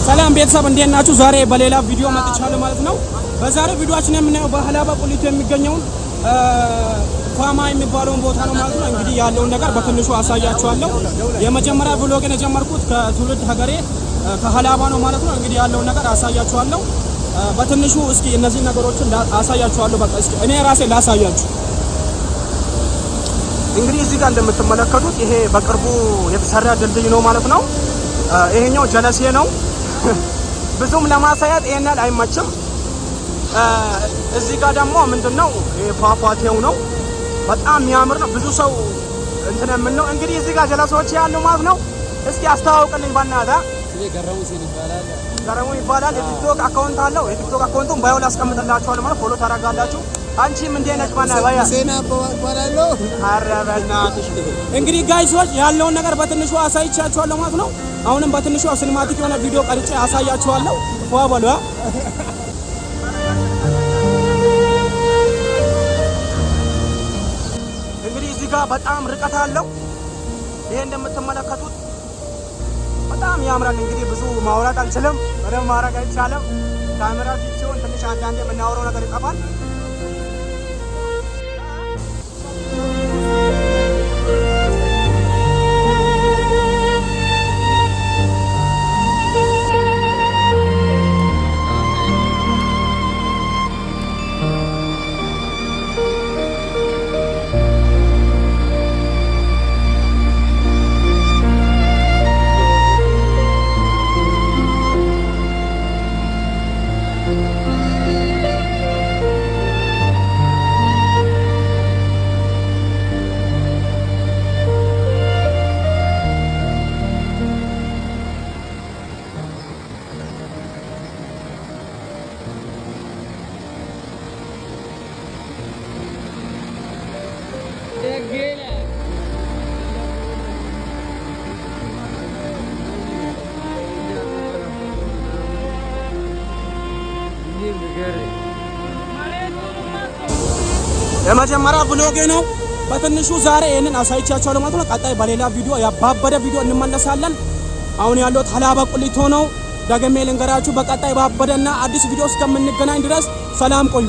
ሰላም ቤተሰብ እንዴት ናችሁ? ዛሬ በሌላ ቪዲዮ መጥቻለሁ ማለት ነው። በዛሬው ቪዲዮአችን የምናየው በሀላባ ቁሊቶ የሚገኘውን ፋማ የሚባለውን ቦታ ነው ማለት ነው። እንግዲህ ያለውን ነገር በትንሹ አሳያችኋለሁ። የመጀመሪያ ብሎግን የጀመርኩት ከትውልድ ሀገሬ ከሀላባ ነው ማለት ነው። እንግዲህ ያለውን ነገር አሳያችኋለሁ በትንሹ። እስኪ እነዚህ ነገሮችን አሳያችኋለሁ። በቃ እስኪ እኔ ራሴ ላሳያችሁ። እንግዲህ እዚህ ጋር እንደምትመለከቱት ይሄ በቅርቡ የተሰራ ድልድይ ነው ማለት ነው። ይሄኛው ጀለሴ ነው። ብዙም ለማሳያት ይሄን ያህል አይመችም። እዚህ ጋር ደግሞ ምንድነው ፏፏቴው ነው። በጣም የሚያምር ነው። ብዙ ሰው እንትን ምን ነው እንግዲህ እዚህ ጋር ጀለሶች ያሉ ማለት ነው። እስኪ አስተዋውቅልኝ በእናትህ። ገረሙ ይባላል። የቲክቶክ አካውንት አለው። የቲክቶክ አካውንቱን ባዮ ላይ አስቀምጥላችኋለሁ ማለት ፎሎ ታደርጋላችሁ። አንቺም እንዴት ነሽ? ሴና ይባላል። አረበናትሽ እንግዲህ ጋይሶች ያለውን ነገር በትንሹ አሳይቻችኋለሁ ማለት ነው። አሁንም በትንሹ ሲኒማቲክ የሆነ ቪዲዮ ቀርጬ አሳያችኋለሁ። ፏ በሉ። እንግዲህ እዚህ ጋር በጣም ርቀት አለው። ይሄ እንደምትመለከቱት በጣም ያምራል። እንግዲህ ብዙ ማውራት አልችልም፣ ምንም ማድረግ አይቻልም። ካሜራ ፊት ሲሆን ትንሽ አንዳንዴ የምናወራው ነገር ይጠፋል። የመጀመሪያ ብሎጌ ነው። በትንሹ ዛሬ ይሄንን አሳይቻችኋለሁ ማለት ነው። ቀጣይ በሌላ ቪዲዮ ያባበደ ቪዲዮ እንመለሳለን። አሁን ያለው ሀላባ ቁሊቶ ነው። ደግሜ ልንገራችሁ፣ በቀጣይ ባበደና አዲስ ቪዲዮ እስከምንገናኝ ድረስ ሰላም ቆዩ።